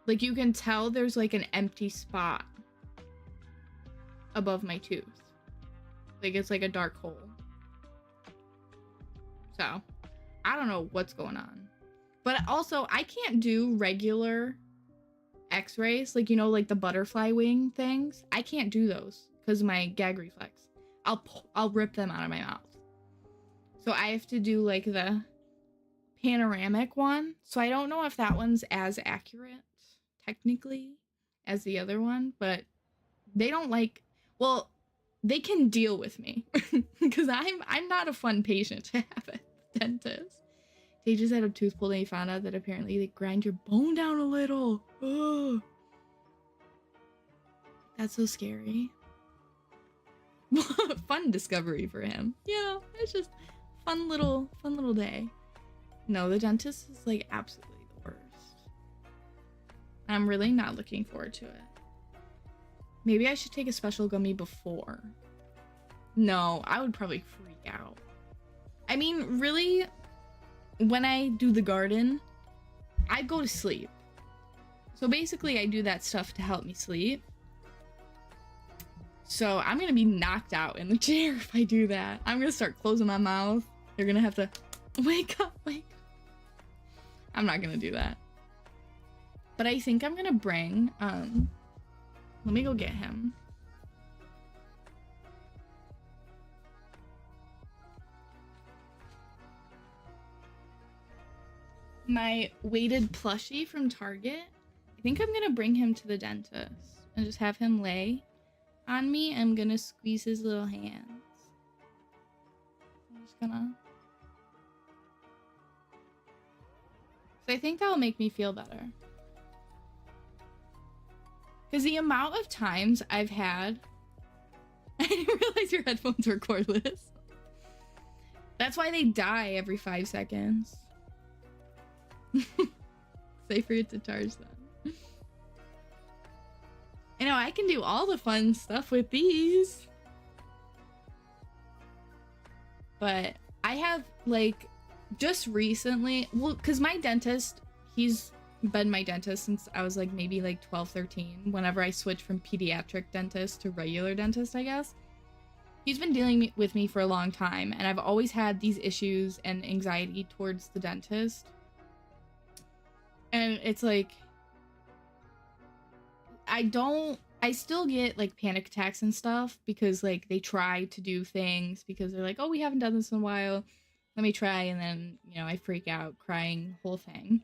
Like, you can tell there's like an empty spot above my tooth. Like, it's like a dark hole. So, I don't know what's going on. But also, I can't do regular x-rays. Like, you know, like the butterfly wing things. I can't do those because of my gag reflex. I'll rip them out of my mouth. So I have to do like the panoramic one. So I don't know if that one's as accurate technically as the other one, but they don't like, well, they can deal with me because I'm not a fun patient to have at the dentist. They just had a tooth pulled and he found out that apparently they grind your bone down a little. Ugh. That's so scary. Fun discovery for him. You know, it's just fun little day. No, the dentist is like absolutely the worst. I'm really not looking forward to it. Maybe I should take a special gummy before. No, I would probably freak out. I mean, really, when I do the garden, I go to sleep. So basically I do that stuff to help me sleep. So I'm gonna be knocked out in the chair if I do that. I'm gonna start closing my mouth. You're gonna have to wake up. I'm not gonna do that. But I think I'm gonna bring, let me go get him. My weighted plushie from Target. I think I'm gonna bring him to the dentist and just have him lay on me. I'm gonna squeeze his little hands. I'm just gonna. So I think that'll make me feel better. Because the amount of times I've had... I didn't realize your headphones were cordless. That's why they die every 5 seconds. Safer to charge them. I know, I can do all the fun stuff with these. But I have, like, just recently... Well, because my dentist, he's been my dentist since I was, like, maybe, like, 12, 13. Whenever I switched from pediatric dentist to regular dentist, I guess. He's been dealing with me for a long time. And I've always had these issues and anxiety towards the dentist. And it's, like... I still get like panic attacks and stuff because like they try to do things because they're like, oh, we haven't done this in a while. Let me try. And then, you know, I freak out crying, whole thing.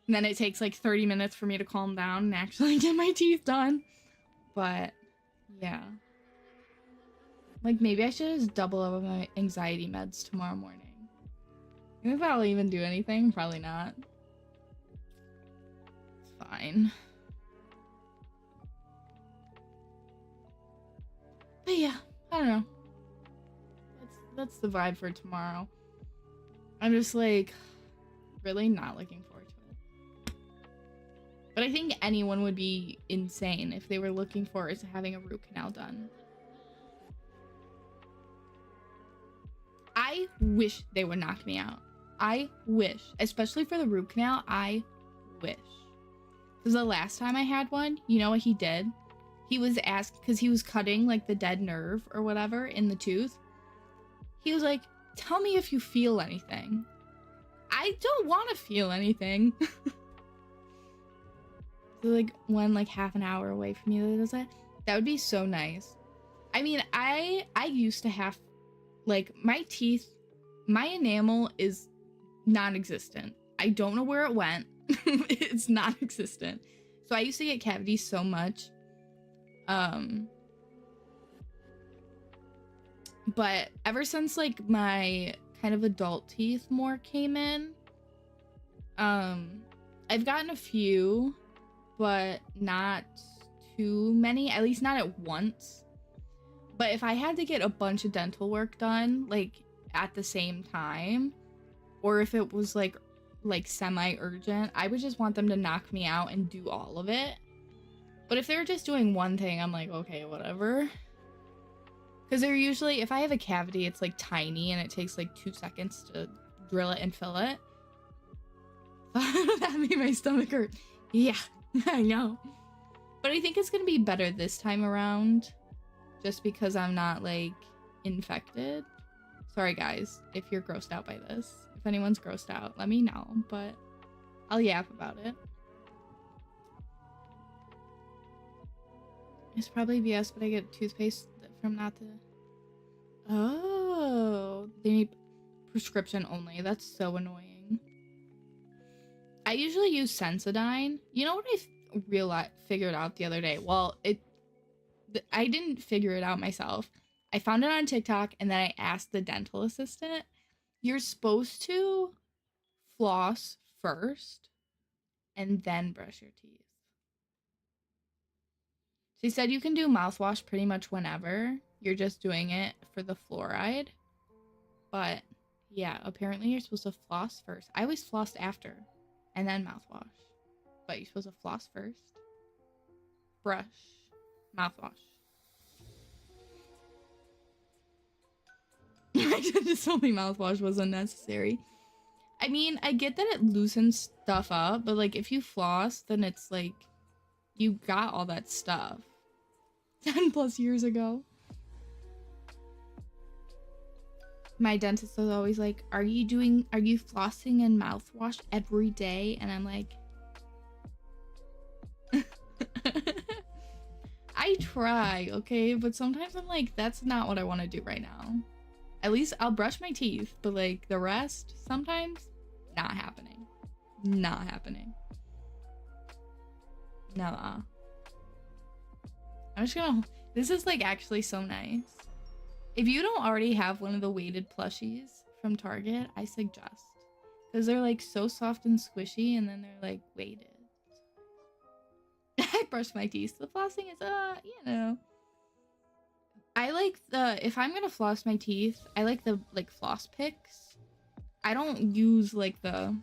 And then it takes like 30 minutes for me to calm down and actually get my teeth done. But yeah. Like maybe I should just double up on my anxiety meds tomorrow morning. You think that'll even do anything? Probably not. It's fine. But yeah, I don't know. That's the vibe for tomorrow. I'm just like really not looking forward to it. But I think anyone would be insane if they were looking forward to having a root canal done. I wish they would knock me out. I wish, especially for the root canal, I wish. Because the last time I had one, you know what he did? He was asked, because he was cutting like the dead nerve or whatever in the tooth. He was like, tell me if you feel anything. I don't want to feel anything. So like one like half an hour away from you that does that. That would be so nice. I mean, I used to have like my teeth, my enamel is non-existent. I don't know where it went. It's non-existent. So I used to get cavities so much. But ever since like my kind of adult teeth more came in, I've gotten a few, but not too many, at least not at once. But if I had to get a bunch of dental work done like at the same time, or if it was like semi-urgent, I would just want them to knock me out and do all of it. But if they're just doing one thing, I'm like, okay, whatever. Because they're usually, if I have a cavity, it's like tiny and it takes like 2 seconds to drill it and fill it. That made my stomach hurt. Yeah, I know. But I think it's gonna be better this time around. Just because I'm not, like, infected. Sorry, guys, if you're grossed out by this. If anyone's grossed out, let me know. But I'll yap about it. It's probably BS, but I get toothpaste from not to... Oh, they need prescription only. That's so annoying. I usually use Sensodyne. You know what I figured out the other day? Well, I didn't figure it out myself. I found it on TikTok, and then I asked the dental assistant. You're supposed to floss first and then brush your teeth. She said you can do mouthwash pretty much whenever. You're just doing it for the fluoride. But yeah, apparently you're supposed to floss first. I always flossed after and then mouthwash. But you're supposed to floss first, brush, mouthwash. I just told me mouthwash was unnecessary. I mean, I get that it loosens stuff up, but like if you floss, then it's like you got all that stuff 10 plus years ago. My dentist is always like, are you flossing and mouthwash every day? And I'm like, I try, okay? But sometimes I'm like, that's not what I want to do right now. At least I'll brush my teeth, but like the rest, sometimes, not happening. Not happening. Nuh-uh. I'm just gonna, this is like actually so nice. If you don't already have one of the weighted plushies from Target, I suggest. Because they're like so soft and squishy, and then they're like weighted. I brush my teeth. The flossing is, you know. I like if I'm gonna floss my teeth, I like the like floss picks. I don't use like the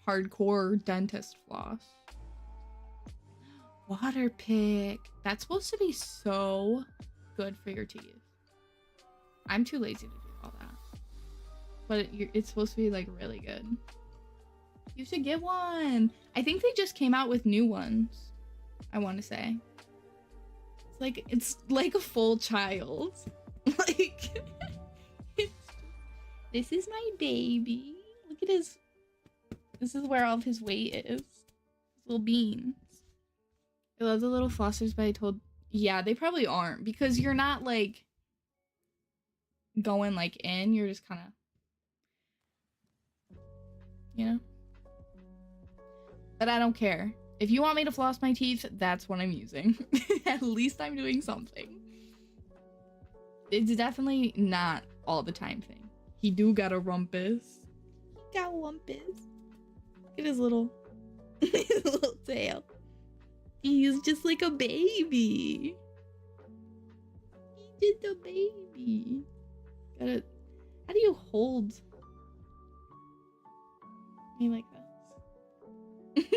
hardcore dentist floss. Water pick. That's supposed to be so good for your teeth. I'm too lazy to do all that. But it's supposed to be like really good. You should get one. I think they just came out with new ones. I want to say. It's like a full child. Like, this is my baby. Look at his. This is where all of his weight is. His little beans. I love the little flossers, but yeah, they probably aren't because you're not like going like in. You're just kind of, you know. But I don't care. If you want me to floss my teeth, that's what I'm using. At least I'm doing something. It's definitely not all the time thing. He do got a rumpus. He got rumpus. Look at his little, his little tail. He's just like a baby. He's just a baby. How do you hold me like this?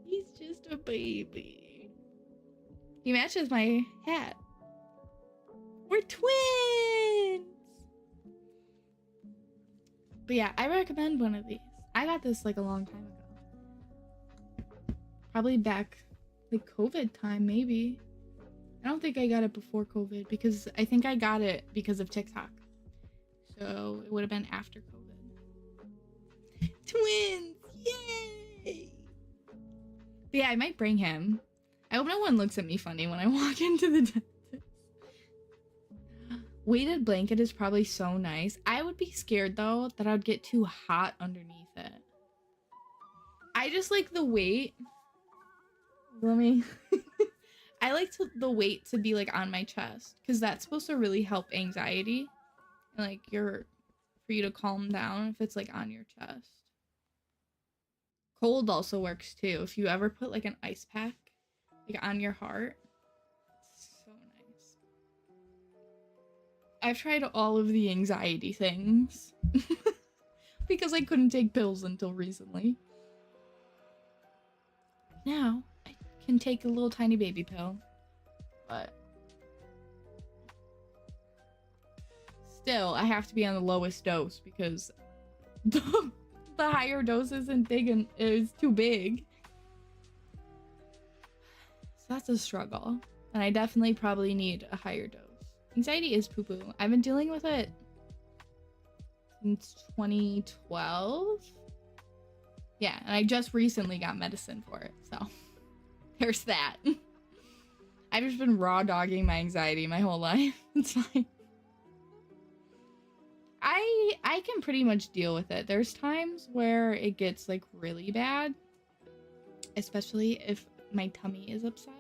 He's just a baby. He matches my hat. We're twins! But yeah, I recommend one of these. I got this like a long time ago. Probably back like COVID time, maybe. I don't think I got it before COVID because I think I got it because of TikTok. So it would have been after COVID. Twins! Yay! But yeah, I might bring him. I hope no one looks at me funny when I walk into the dentist. Weighted blanket is probably so nice. I would be scared though that I'd get too hot underneath it. I just like the weight. Let me. I like the weight to be like on my chest because that's supposed to really help anxiety and like for you to calm down if it's like on your chest. Cold also works too. If you ever put like an ice pack like on your heart, it's so nice. I've tried all of the anxiety things because I couldn't take pills until recently. Now I can take a little tiny baby pill, but still I have to be on the lowest dose because the higher dose isn't big and is too big. that's a struggle. And I definitely probably need a higher dose. Anxiety is poo-poo. I've been dealing with it since 2012. Yeah, and I just recently got medicine for it, so there's that. I've just been raw dogging my anxiety my whole life. It's fine. I can pretty much deal with it. There's times where it gets like really bad, especially if my tummy is upset,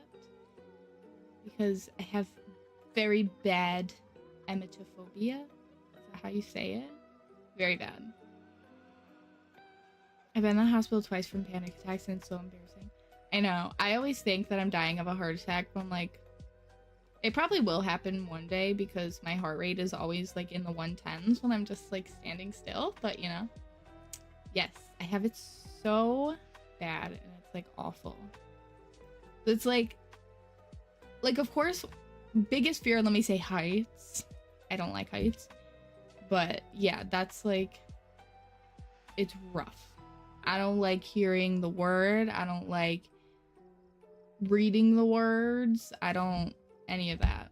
because I have very bad emetophobia. Is that how you say it? Very bad. I've been in the hospital twice from panic attacks and it's so embarrassing. I know. I always think that I'm dying of a heart attack, but I'm like, it probably will happen one day because my heart rate is always like in the 110s when I'm just like standing still. But you know, yes, I have it so bad and it's like awful. It's like of course, biggest fear, let me say heights. I don't like heights. But yeah, that's like, it's rough. I don't like hearing the word. I don't like reading the words. I don't any of that.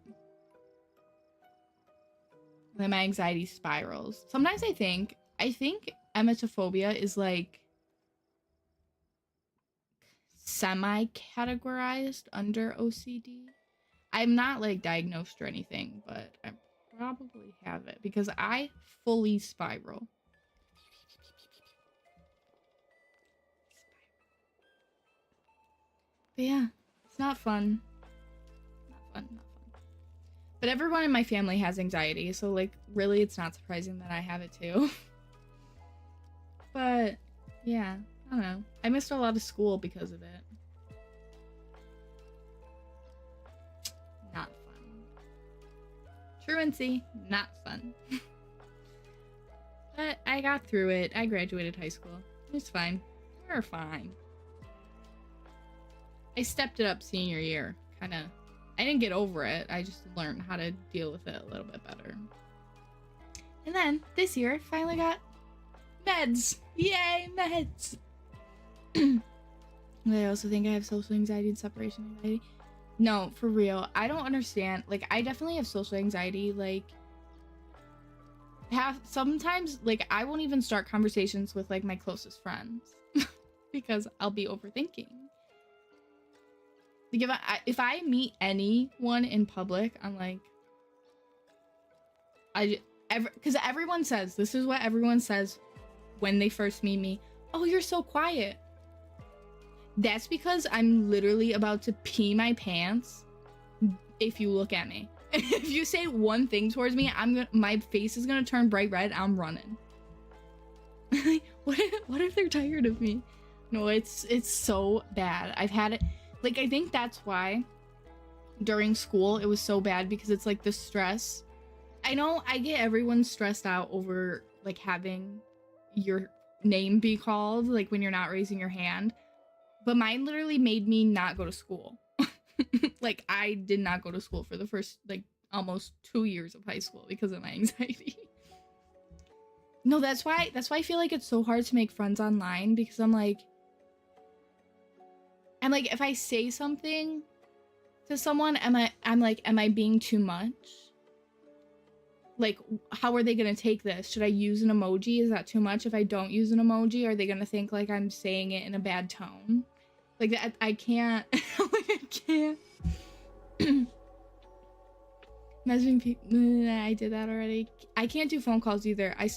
Then my anxiety spirals. Sometimes I think emetophobia is like semi-categorized under OCD. I'm not like diagnosed or anything, but I probably have it because I fully spiral. But yeah, it's not fun. Not fun. But everyone in my family has anxiety, so like really it's not surprising that I have it too. But yeah, I don't know. I missed a lot of school because of it. Not fun. Truancy, not fun. But I got through it. I graduated high school. It's fine. We're fine. I stepped it up senior year. I didn't get over it. I just learned how to deal with it a little bit better. And then this year, I finally got meds. Yay, meds. I also think I have social anxiety and separation anxiety. No, for real. I don't understand. Like, I definitely have social anxiety. Like, sometimes, like, I won't even start conversations with, like, my closest friends. Because I'll be overthinking. Like, if I meet anyone in public, I'm like, because everyone says, this is what everyone says when they first meet me. Oh, you're so quiet. That's because I'm literally about to pee my pants if you look at me. If you say one thing towards me, my face is gonna turn bright red. I'm running. What if they're tired of me? No, it's so bad. I've had it. Like, I think that's why during school it was so bad, because it's like the stress. I know I get everyone stressed out over like having your name be called, like when you're not raising your hand. But mine literally made me not go to school. Like, I did not go to school for the first like almost 2 years of high school because of my anxiety. No, that's why I feel like it's so hard to make friends online, because I'm like, if I say something to someone, am I being too much? Like, how are they gonna take this? Should I use an emoji? Is that too much? If I don't use an emoji, are they gonna think like I'm saying it in a bad tone? Like, that I can't. Like, I can't. Messaging people. I did that already. I can't do phone calls either. I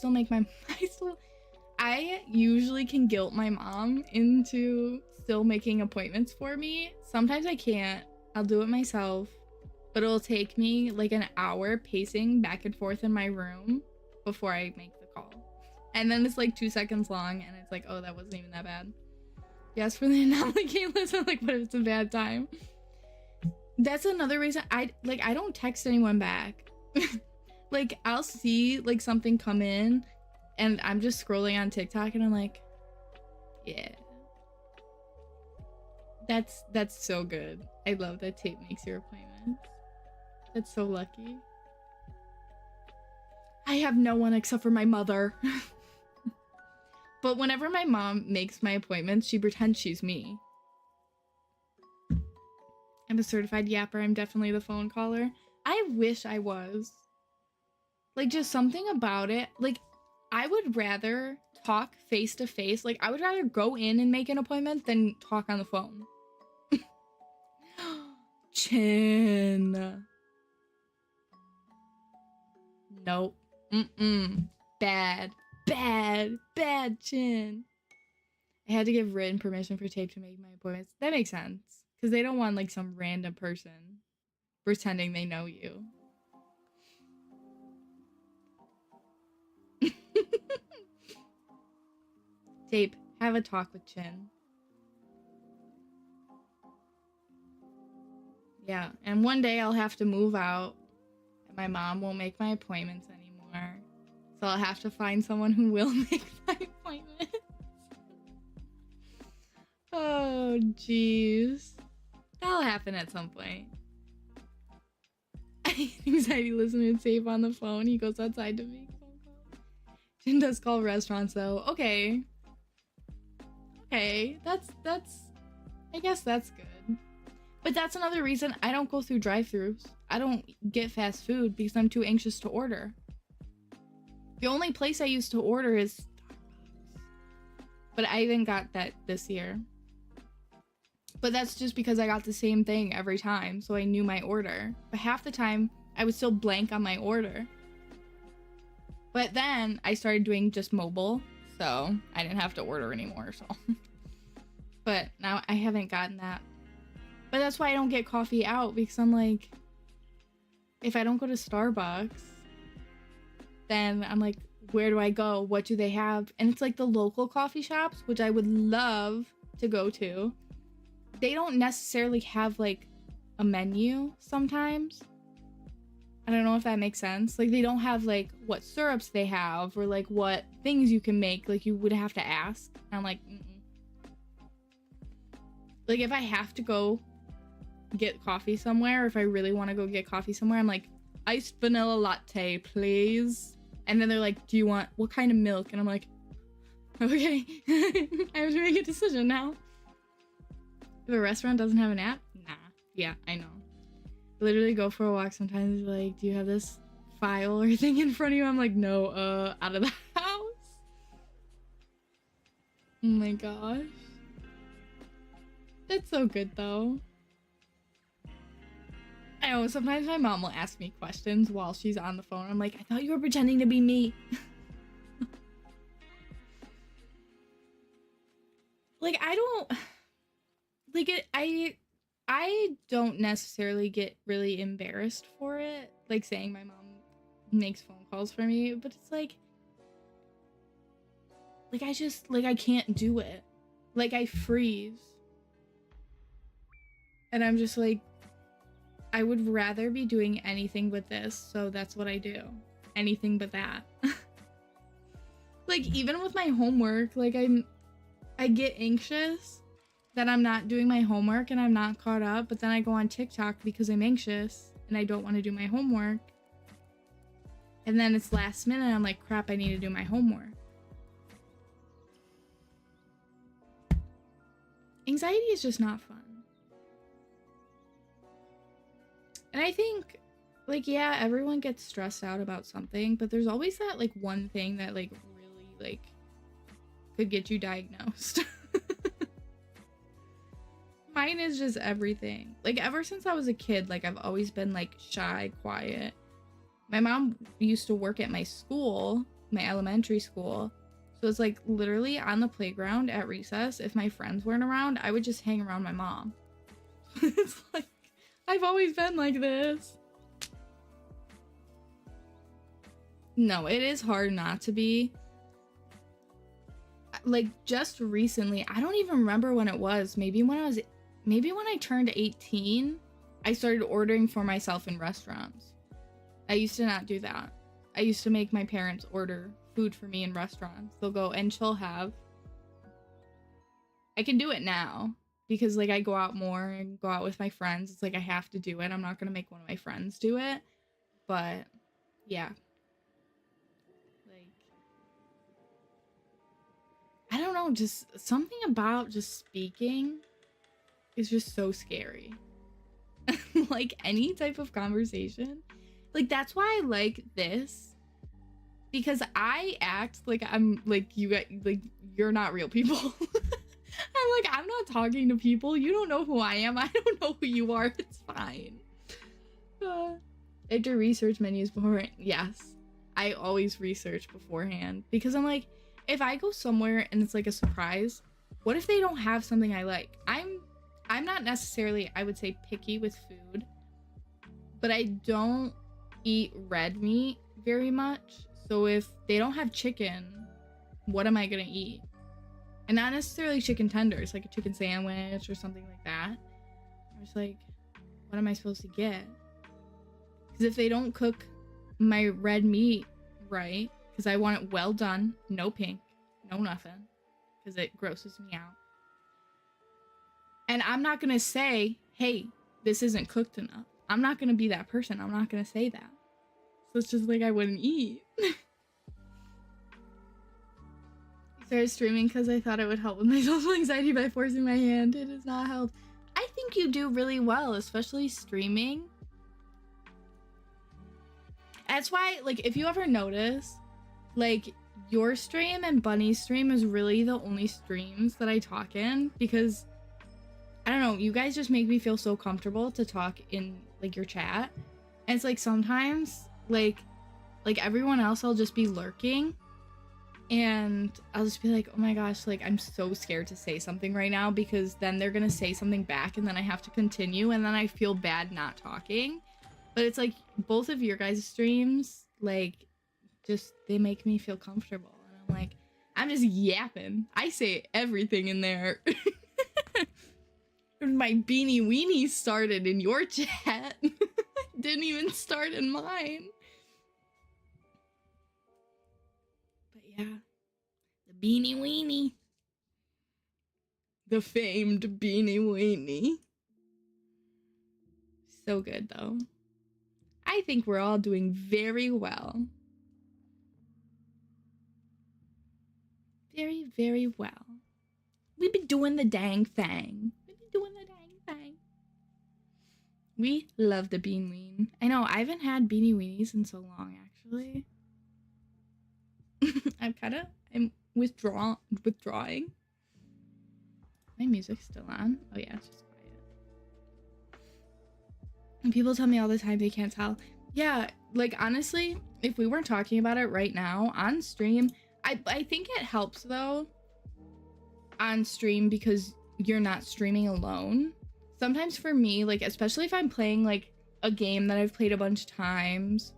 usually can guilt my mom into still making appointments for me. Sometimes I can't. I'll do it myself. But it'll take me like an hour pacing back and forth in my room before I make the call. And then it's like 2 seconds long and it's like, oh, that wasn't even that bad. Yes, for the anomaly game list, I'm like, what if it's a bad time? That's another reason I don't text anyone back. Like, I'll see like something come in and I'm just scrolling on TikTok and I'm like, yeah. That's so good. I love that tape makes your appointments. That's so lucky. I have no one except for my mother. But whenever my mom makes my appointments, she pretends she's me. I'm a certified yapper. I'm definitely the phone caller. I wish I was. Like, just something about it. Like, I would rather talk face to face. Like, I would rather go in and make an appointment than talk on the phone. Chin. Nope. Bad. Bad Chin. I had to give written permission for Tape to make my appointments. That makes sense. Because they don't want, like, some random person pretending they know you. Tape, have a talk with Chin. Yeah, and one day I'll have to move out, and my mom won't make my appointments anymore. So I'll have to find someone who will make my appointments. Oh, jeez. That'll happen at some point. Anxiety listening to Tape on the phone. He goes outside to make phone calls. Jin does call restaurants though. Okay. Okay, that's I guess that's good. But that's another reason I don't go through drive-thrus. I don't get fast food because I'm too anxious to order. The only place I used to order is Starbucks. But I even got that this year. But that's just because I got the same thing every time, so I knew my order. But half the time, I would still blank on my order. But then I started doing just mobile, so I didn't have to order anymore, so. But now I haven't gotten that. But that's why I don't get coffee out, because I'm like, if I don't go to Starbucks, then I'm like, where do I go? What do they have? And it's like the local coffee shops, which I would love to go to. They don't necessarily have like a menu sometimes. I don't know if that makes sense. Like they don't have like what syrups they have or like what things you can make. Like you would have to ask. And I'm like, like if I have to go get coffee somewhere, or if I really want to go get coffee somewhere, I'm like, iced vanilla latte, please. And then they're like, do you want what kind of milk? And I'm like, okay, I have to make a decision now. If a restaurant doesn't have an app, nah. Yeah, I know. Literally go for a walk sometimes, like, do you have this file or thing in front of you? I'm like, no, out of the house. Oh my gosh. That's so good though. I know, sometimes my mom will ask me questions while she's on the phone. I'm like, I thought you were pretending to be me. Like, I don't... Like, I don't necessarily get really embarrassed for it. Like, saying my mom makes phone calls for me. But it's like... Like, I just... Like, I can't do it. Like, I freeze. And I'm just like... I would rather be doing anything but this, so that's what I do. Anything but that. Like, even with my homework, like, I get anxious that I'm not doing my homework and I'm not caught up, but then I go on TikTok because I'm anxious and I don't want to do my homework. And then it's last minute, I'm like, crap, I need to do my homework. Anxiety is just not fun. And I think, like, yeah, everyone gets stressed out about something, but there's always that, like, one thing that, like, really, like, could get you diagnosed. Mine is just everything. Like, ever since I was a kid, like, I've always been, like, shy, quiet. My mom used to work at my school, my elementary school. So it's, like, literally on the playground at recess, if my friends weren't around, I would just hang around my mom. It's like, I've always been like this. No, it is hard not to be. Like, just recently, I don't even remember when it was. Maybe when I turned 18, I started ordering for myself in restaurants. I used to not do that. I used to make my parents order food for me in restaurants. They'll go, and she'll have. I can do it now because, like, I go out more and go out with my friends. It's like I have to do it. I'm not gonna make one of my friends do it. But, yeah. Like, I don't know, just something about just speaking is just so scary. like any type of conversation. Like that's why I like this, because I act like I'm like you got like you're not real people. I'm like, I'm not talking to people. You don't know who I am. I don't know who you are. It's fine. I have to research menus before. Yes, I always research beforehand because I'm like, if I go somewhere and it's like a surprise, what if they don't have something I like? I'm not necessarily, I would say, picky with food, but I don't eat red meat very much. So if they don't have chicken, what am I gonna eat? And not necessarily chicken tenders, like a chicken sandwich or something like that. I was like, what am I supposed to get? Because if they don't cook my red meat right, because I want it well done, no pink, no nothing, because it grosses me out. And I'm not going to say, hey, this isn't cooked enough. I'm not going to be that person. I'm not going to say that. So it's just like I wouldn't eat. Started streaming because I thought it would help with my social anxiety by forcing my hand. It has not helped. I think you do really well, especially streaming. That's why, like, if you ever notice, like, your stream and Bunny's stream is really the only streams that I talk in, because, I don't know, you guys just make me feel so comfortable to talk in, like, your chat. And it's like, sometimes, like everyone else, I'll just be lurking. And I'll just be like, oh my gosh, like, I'm so scared to say something right now because then they're gonna say something back and then I have to continue and then I feel bad not talking. But it's like, both of your guys' streams, like, just, they make me feel comfortable. And I'm like, I'm just yapping. I say everything in there. My beanie weenie started in your chat. Didn't even start in mine. Yeah, the beanie weenie. The famed beanie weenie. So good, though. I think we're all doing very well. Very, very well. We've been doing the dang thing. We love the bean ween. I know, I haven't had beanie weenies in so long, actually. I'm withdrawing. My music's still on. Oh yeah, it's just quiet. And people tell me all the time they can't tell. Yeah, like honestly, if we weren't talking about it right now on stream, I think it helps though on stream because you're not streaming alone. Sometimes for me, like especially if I'm playing like a game that I've played a bunch of times,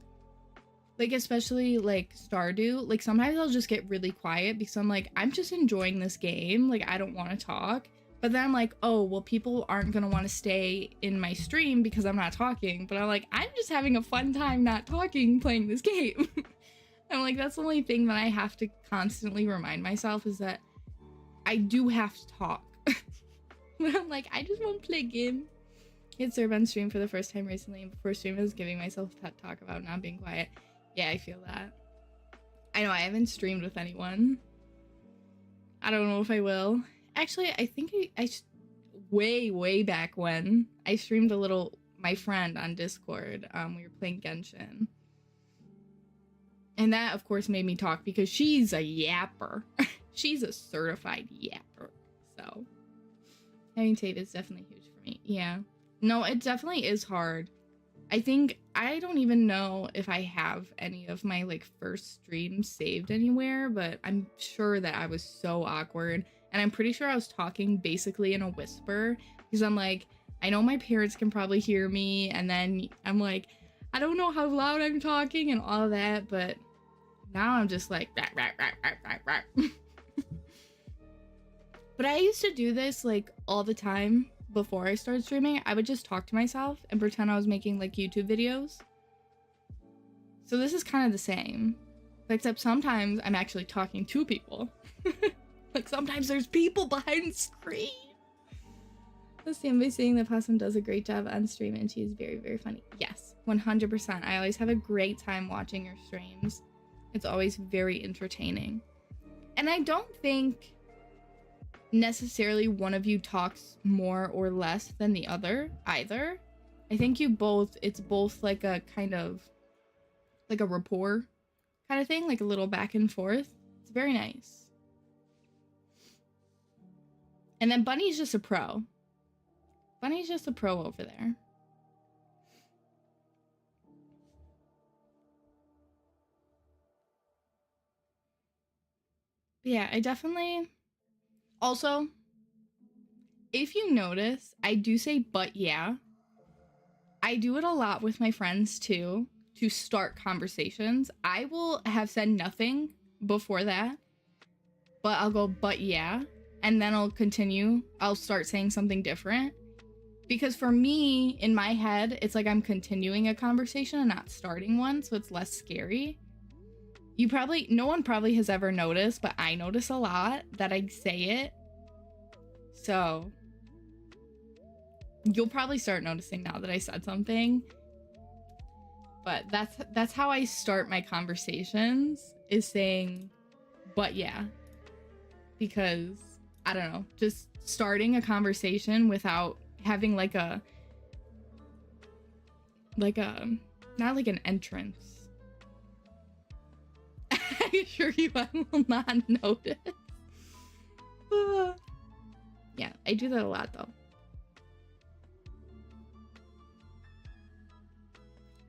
like especially like Stardew, like sometimes I'll just get really quiet because I'm like, I'm just enjoying this game, like I don't want to talk. But then I'm like, oh well, people aren't gonna want to stay in my stream because I'm not talking. But I'm like, I'm just having a fun time not talking playing this game. I'm like, that's the only thing that I have to constantly remind myself is that I do have to talk. But I'm like, I just want to play a game. Hit serve on stream for the first time recently, and before stream I was giving myself a pep talk about not being quiet. Yeah, I feel that. I know, I haven't streamed with anyone. I don't know if I will. Actually, I think I way back when, I streamed a little, my friend on Discord. We were playing Genshin. And that, of course, made me talk because she's a yapper. She's a certified yapper. So, having tape is definitely huge for me. Yeah. No, it definitely is hard. I think, I don't even know if I have any of my, like, first streams saved anywhere, but I'm sure that I was so awkward. And I'm pretty sure I was talking basically in a whisper, because I'm like, I know my parents can probably hear me, and then I'm like, I don't know how loud I'm talking and all that, but now I'm just like, rah, rah, rah, rah, rah, rah. But I used to do this, like, all the time. Before I started streaming, I would just talk to myself and pretend I was making like YouTube videos. So this is kind of the same, except sometimes I'm actually talking to people. Like sometimes there's people behind the screen. Let's stand by saying that Possum does a great job on stream and she is very, very funny. Yes, 100%. I always have a great time watching your streams. It's always very entertaining. And I don't think necessarily one of you talks more or less than the other either. I think it's both like a kind of like a rapport kind of thing, like a little back and forth. It's very nice. And then Bunny's just a pro. Bunny's just a pro over there. Yeah, I definitely... Also, if you notice, I do say but yeah. I do it a lot with my friends too, to start conversations. I will have said nothing before that, but I'll go but yeah, and then I'll continue. I'll start saying something different. Because for me, in my head, it's like I'm continuing a conversation and not starting one, so it's less scary. No one probably has ever noticed, but I notice a lot that I say it. So you'll probably start noticing now that I said something. But that's how I start my conversations, is saying, but yeah. Because, I don't know, just starting a conversation without having like a, not like an entrance. I assure you I will not notice. Yeah, I do that a lot though.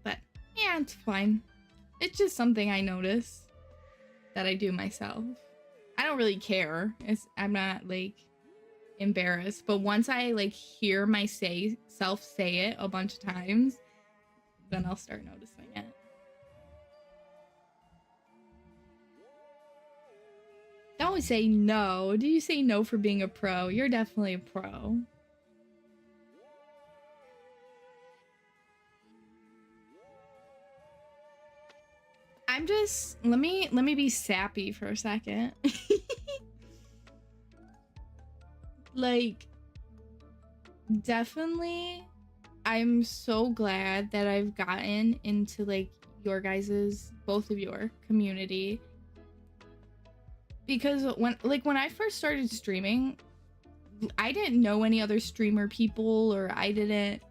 But yeah, it's fine. It's just something I notice that I do myself. I don't really care. I'm not like embarrassed, but once I like hear myself say it a bunch of times, then I'll start noticing it. Don't say no. Do you say no for being a pro? You're definitely a pro. I'm just let me be sappy for a second. Like, definitely I'm so glad that I've gotten into like your guys's, both of your community, because when I first started streaming, I didn't know any other streamer people, or I didn't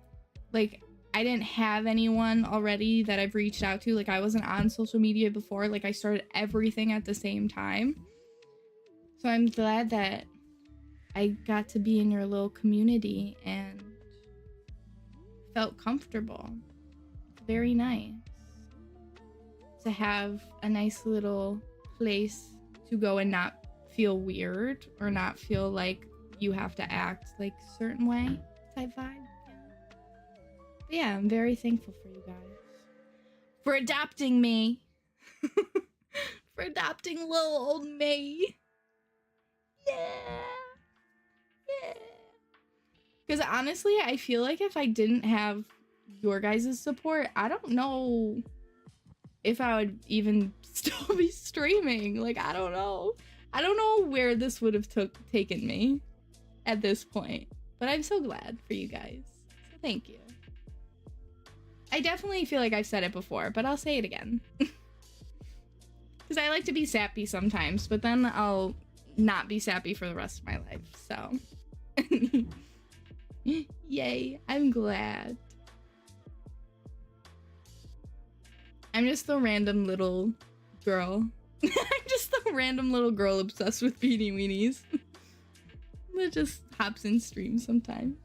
have anyone already that I've reached out to. Like, I wasn't on social media before. Like, I started everything at the same time. So I'm glad that I got to be in your little community and felt comfortable. Very nice to have a nice little place to go and not feel weird, or not feel like you have to act like a certain way type vibe. But yeah, I'm very thankful for you guys for adopting me. For adopting little old me. Yeah. Because honestly, I feel like if I didn't have your guys' support, I don't know if I would even still be streaming. Like, I don't know. I don't know where this would have taken me at this point. But I'm so glad for you guys. So thank you. I definitely feel like I've said it before, but I'll say it again. Because I like to be sappy sometimes, but then I'll not be sappy for the rest of my life. So... Yay, I'm glad. I'm just the random little girl. I'm just the random little girl obsessed with beanie weenies. That just hops in stream sometimes.